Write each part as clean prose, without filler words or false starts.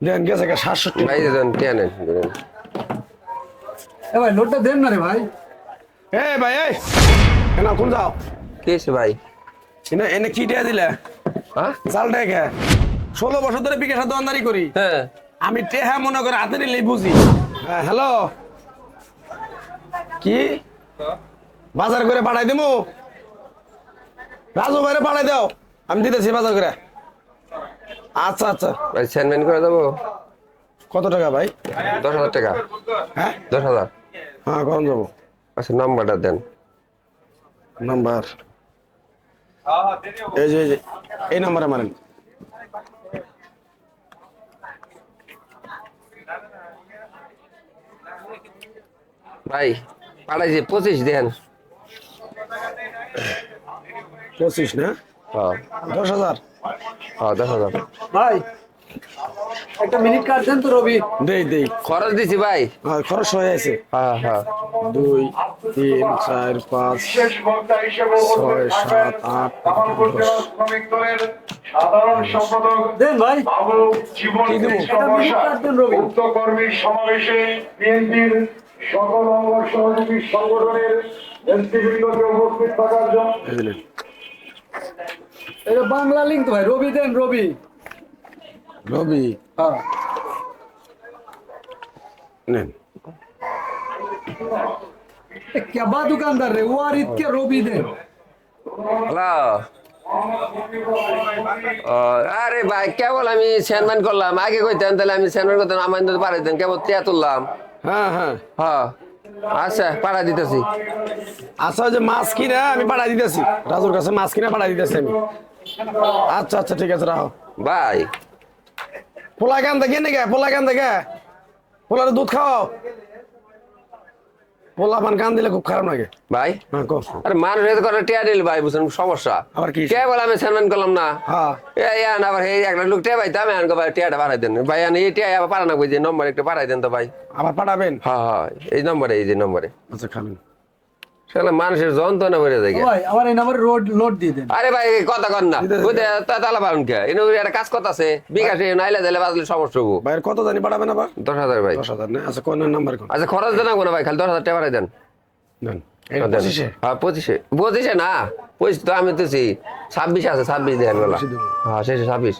দেন গেছে 67 ভাই দেন টেন এ ভাই লোডটা দেন না রে ভাই। এই ভাই এই কেন কোন যাও কেছে ভাই এনে এনে কি দিয়া দিলে হ্যাঁ চাল টাকা 16 বছর ধরে বিকাশ দোকানদারি করি হ্যাঁ আমি টেহা মনে করে হাতে নিলেই বুঝি হ্যাঁ হ্যালো কি বাজার করে পাঠাই দেবো রাজু ভাইরে পাঠাই দাও আমি দিতেছি বাজার করে আচ্ছা আচ্ছা ভাই সেন্ডমেন্ট করে দেবো কত টাকা ভাই 10,000 টাকা হ্যাঁ 10,000 হ্যাঁ কখন যাবো আচ্ছা নাম্বারটা দেন নাম্বার এই যে এই নাম্বারে মারেন ভাই পাঠাইছি 25 দেন 25 না হ্যাঁ 10,000 হ্যাঁ 10,000 ভাই একটা মিনিট কাট দেন তো রবি। দেই দেই খরচ দিছি ভাই হ্যাঁ খরচ হয়ে আছে হ্যাঁ হ্যাঁ 2 3 4 5 বিশেষ বক্তা হিসেবে 6 7 8 শ্রমিক দলের সাধারণ সম্পাদক দেন ভাই। বাবু জীবন কি দেবো? একটা মিনিট কাট দেন রবি। উক্ত কর্মীর সমাবেশে বিএনপির সকল অঙ্গ সহযোগী সংগঠনের নেতৃবৃন্দকে উপস্থিত থাকার জন্য এই দিলেন। এটা বাংলা লিঙ্ক তো ভাই, রবি দেন রবি। রবি হ্যাঁ নেন क्या बा दुकानदार रे वारिद के রবি দেন। হ্যালো আরে ভাই কেবল আমি সেন্ডমেন্ট করলাম আগে কইতেন তাহলে আমি সেন্ডমেন্ট করতাম আমার তো পাঠাইতেন কেবল টিয়া তুললাম হ্যাঁ হ্যাঁ হ্যাঁ আচ্ছা পাঠা দিতেছি আচ্ছা ওই যে মাছ কিনে আমি পাঠাই দিতেছি রাজুর কাছে মাছ কিনে পাঠাই দিতেছি আমি আচ্ছা আচ্ছা ঠিক আছে রাখো ভাই পোলা গান দেখে নাকি পোলা গান দেখে পোলার দুধ খাও পোলা পান গান দিলে খুব খারাপ লাগে ভাই হ্যাঁ কো আরে মানুষ করে টিয়া দিল ভাই বুঝছেন সমস্যা আবার কি? কেবল আমি সেন্ডমেন্ট করলাম না হ্যাঁ এই আবার এই একটা লোক টিয়া পাইতাম আমি আনকো ভাই টিয়াটা পাঠাই দেন ভাই আমি এই টিয়া আবার পারা না বুঝি নম্বর একটা পাঠাই দেন তো ভাই আবার পাঠাবেন হ্যাঁ হ্যাঁ এই নম্বরে এই যে নম্বরে আচ্ছা খাবেন সেগুলো মানুষের যন্ত্রণা বেড়ে যায় ভাই আমার এই নাম্বারে লোড দিয়ে দেন। আরে ভাই কথা কর না দিতেছি। বুঝতে তালা পালন কে এনে একটা কাজ কথা আছে বিকাশে নাইলে দিলে বাজলে সমস্যা হবো ভাইয়ের কত জানি পাঠাবেন আবার 10,000 ভাই 10,000 না আচ্ছা কোন নাম্বার কোন আচ্ছা খরচ দেন না ভাই খালি 10,000 টাকা পাঠাই দেন দেন দেন। 25 হ্যাঁ 25 না 25 তো আমি তো 26 আছে 26 দেন বলা 26 দেবো। হ্যাঁ শেষে 26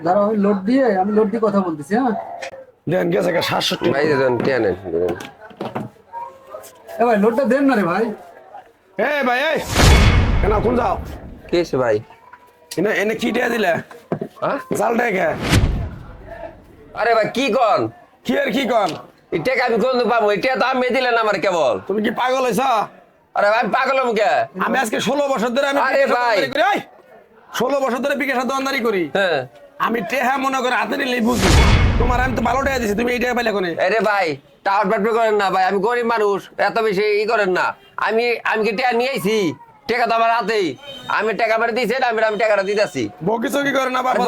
দাঁড়াও আমি লোড দিয়ে কথা বলতেছি। হ্যাঁ দেন গেছে 67 ভাই দেন টেন এ ভাই লোডটা দেন না রে ভাই। এই ভাই এই কেন কোন যাও কেছে ভাই এনে এনে কি দিয়া দিলে হ্যাঁ চাল টাকা আরে ভাই কি কন কি আর কি কন এটা আমি কোন পাবো এটা তো আমি দিলেন আমার কেবল তুমি কি পাগল হইছ আরে ভাই পাগল মুখে আমি আজকে 16 বছর ধরে আমি আরে বিকাশের ভাই। দোকানদারি করি। এই, 16 বছর ধরে বিকাশের দোকানদারি করি হ্যাঁ আমি টেহা মনে করে হাতে নিলেই বুঝি তোমার আমি তো ভালো টাকা দিছি তুমি এই টাকা পাইলে কোনে আরে ভাই টাওয়ার ব্যাটবে করেন না ভাই আমি গরিব মানুষ এত বেশি করেন না আমি কি টাকা নিয়ে আইছি টাকা তো আমার হাতেই আমি টাকা আমার দিয়েছেন আমি টাকাটা দিতেছি বকি চকি করে না বাবা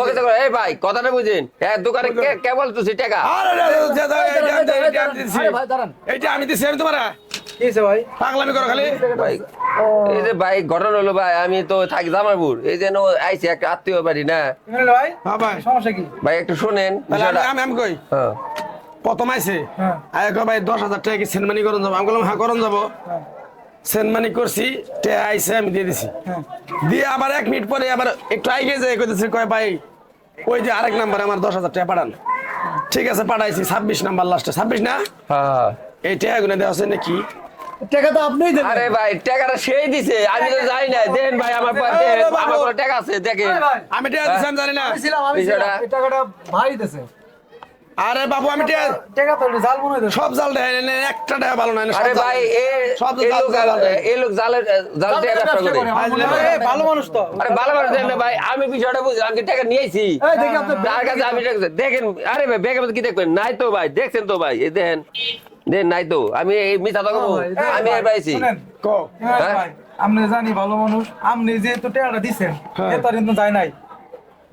এই ভাই কথাটা বুঝেন দোকানে কেবল তুই টাকা আরে দিছি আরে ভাই দাঁড়ান। এইটা আমি দিছি আমি তোমার কি হইছে ভাই? পাগলামি করো খালি ভাই এই যে ভাই ঘটনা হলো ভাই আমি তো থাকি জামালপুর এই যেন আইছি একটা আত্মীয় বাড়ি না ভাই হ্যাঁ ভাই সমস্যা কি? ভাই একটু শোনেন তাহলে বিষয়টা। আমি আমি কই হ্যাঁ প্রথম আইছে হ্যাঁ। আয় কো ভাই 10,000 টাকা কি সেনমানি করন যাব আমি বললাম হ্যাঁ করন যাব সেনমানি করছি তে আইছে আমি দিয়ে দিছি হ্যাঁ দিয়ে আবার 1 মিনিট পরে আবার একটু আগে যায় কইতেছে কয় ভাই ওই যে আরেক নাম্বার আমার 10,000 টাকা পাঠান ঠিক আছে পাঠাইছি 26 নাম্বার লাস্টে 26 না হ্যাঁ এই টাকা গুনে দেওয়া আছে নাকি টাকা তো আপনিই দেন। আরে ভাই টাকাটা সেই দিছে আমি তো জানি না দেন ভাই আমার দেন, আমার কোনো টাকা আছে দেখেন আমি টাকা দিছি আমি জানি না আমি ছিলাম বিষয়টা- এই টাকাটা ভাই দিতেছে। আরে বাবু আমি টাকা টাকা তো জাল মনে হয়। সব জাল দেয় না একটা টাকা ভালো না আরে ভাই সব এই লোক জালের জাল টাকা ব্যবসা করে ভালো মানুষ তো। আরে ভালো ভালো দেন না ভাই আমি বিষয়টা বুঝি আমি টাকা নিয়েছি এই দেখি আপনি তার কাছে আমি টাকা দেখেন আরে ভাই ব্যাগের মধ্যে কি দেখবেন নাই তো ভাই দেখছেন তো ভাই এই দেখেন দেন নাই তো আমি এই মিথ্যা তো করবো আমি এই পাইছি শুনেন, কো হ্যাঁ? ভাই, আপনি জানি ভালো মানুষ আপনি যেহেতু টাকাটা দিচ্ছেন হ্যাঁ। এ তার কিন্তু যায় নাই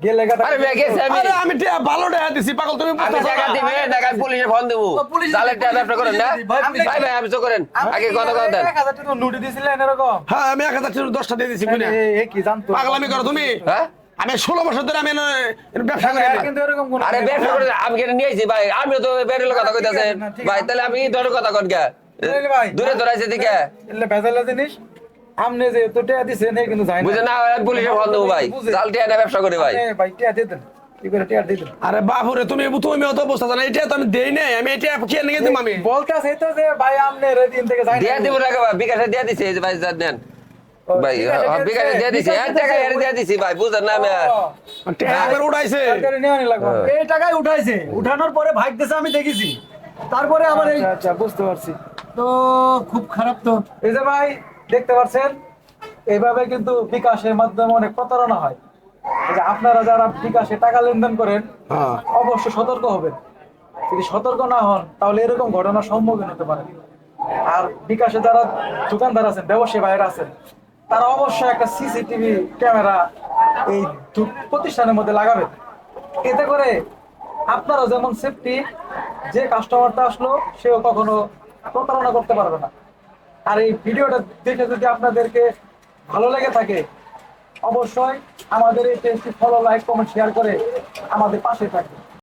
গেলে আরে ভাই গেছে আমি আরে আমি টাকা ভালো টাকা দিছি পাগল তুমি আমি বুঝতেছো টাকা না? দিবে টাকা পুলিশে ফোন দেবো পুলিশে জালের টাকা ব্যবসা করেন না ভাই, ভাই ভাই আমি তো করেন আগে কথা কথা দেন 1,000 টাকা নোটে দিয়েছিলেন এরকম হ্যাঁ আমি 1000 টাকা 10টা দিয়ে দিছি কিনা এ কি জানতো পাগলামি করো তুমি হ্যাঁ আমি 16 বছর ধরে আমি ব্যবসা করি না। কিন্তু এরকম কোন আরে ব্যবসা করে আমি কেন নিয়েছি ভাই, আমিও তো বেরের কথা কইতাছেন না, ঠিক আছে। ভাই, তাহলে আমি ধরে কথা কন কে তাহলে ভাই, দূরে ধরাইছে দিকে এলে ভেজালা জিনিস আমনে যে তো টিয়া দিছেন এই কিন্তু যায় না। বুঝে না, আমি পুলিশে ফোন দেবো ভাই, বুঝে। চাল টিয়া না ব্যবসা করি ভাই। আপনি ভাই টিয়া দিতেন, কি করে টিয়া দিতেন? আরে বাপুরে তুমি অত অবস্থা জানো, এটা তো আমি দেই নাই, আমি এটা কে নিয়ে দিম আমি। বলতাছে তো যে ভাই আমনে রে দিন থেকে যায় না। দিয়া দিব না ভাই, বিকাশে দিয়া দিছে এই যে ভাই জানেন ও, ভাই, বিকাশে দিয়া দিছে, টাকা এর দিয়া দিছি ভাই, বুঝেন না আমি। টাকা একবার উঠাইছে। সরকারি নেওয়া নি লাগবে। এই টাকায় উঠাইছে, উঠানোর পরে ভাগ দিছে আমি দেখেছি, তারপরে আবার এই আচ্ছা আচ্ছা, বুঝতে পারছি। তো খুব খারাপ তো। এই যে ভাই দেখতে পাচ্ছেন, এইভাবে কিন্তু বিকাশের মাধ্যমে অনেক প্রতারণা হয়। এই যে আপনারা যারা বিকাশে টাকা লেনদেন করেন হ্যাঁ। অবশ্যই সতর্ক হবেন। যদি সতর্ক না হন তাহলে এরকম ঘটনার সম্মুখীন হতে পারেন। আর বিকাশে যারা দোকানদার আছেন, ব্যবসায়ী ভাইরা আছেন, তারা অবশ্যই একটা সিসিটিভি ক্যামেরা এই প্রতিষ্ঠানের মধ্যে লাগাবেন। এতে করে আপনারা যেমন সেফটি, যে কাস্টমারটা আসলো সেও কখনো প্রতারণা করতে পারবে না। আর এই ভিডিওটা দেখে যদি আপনাদেরকে ভালো লেগে থাকে, অবশ্যই আমাদের এই পেজটি ফলো, লাইক, কমেন্ট, শেয়ার করে আমাদের পাশে থাকবে।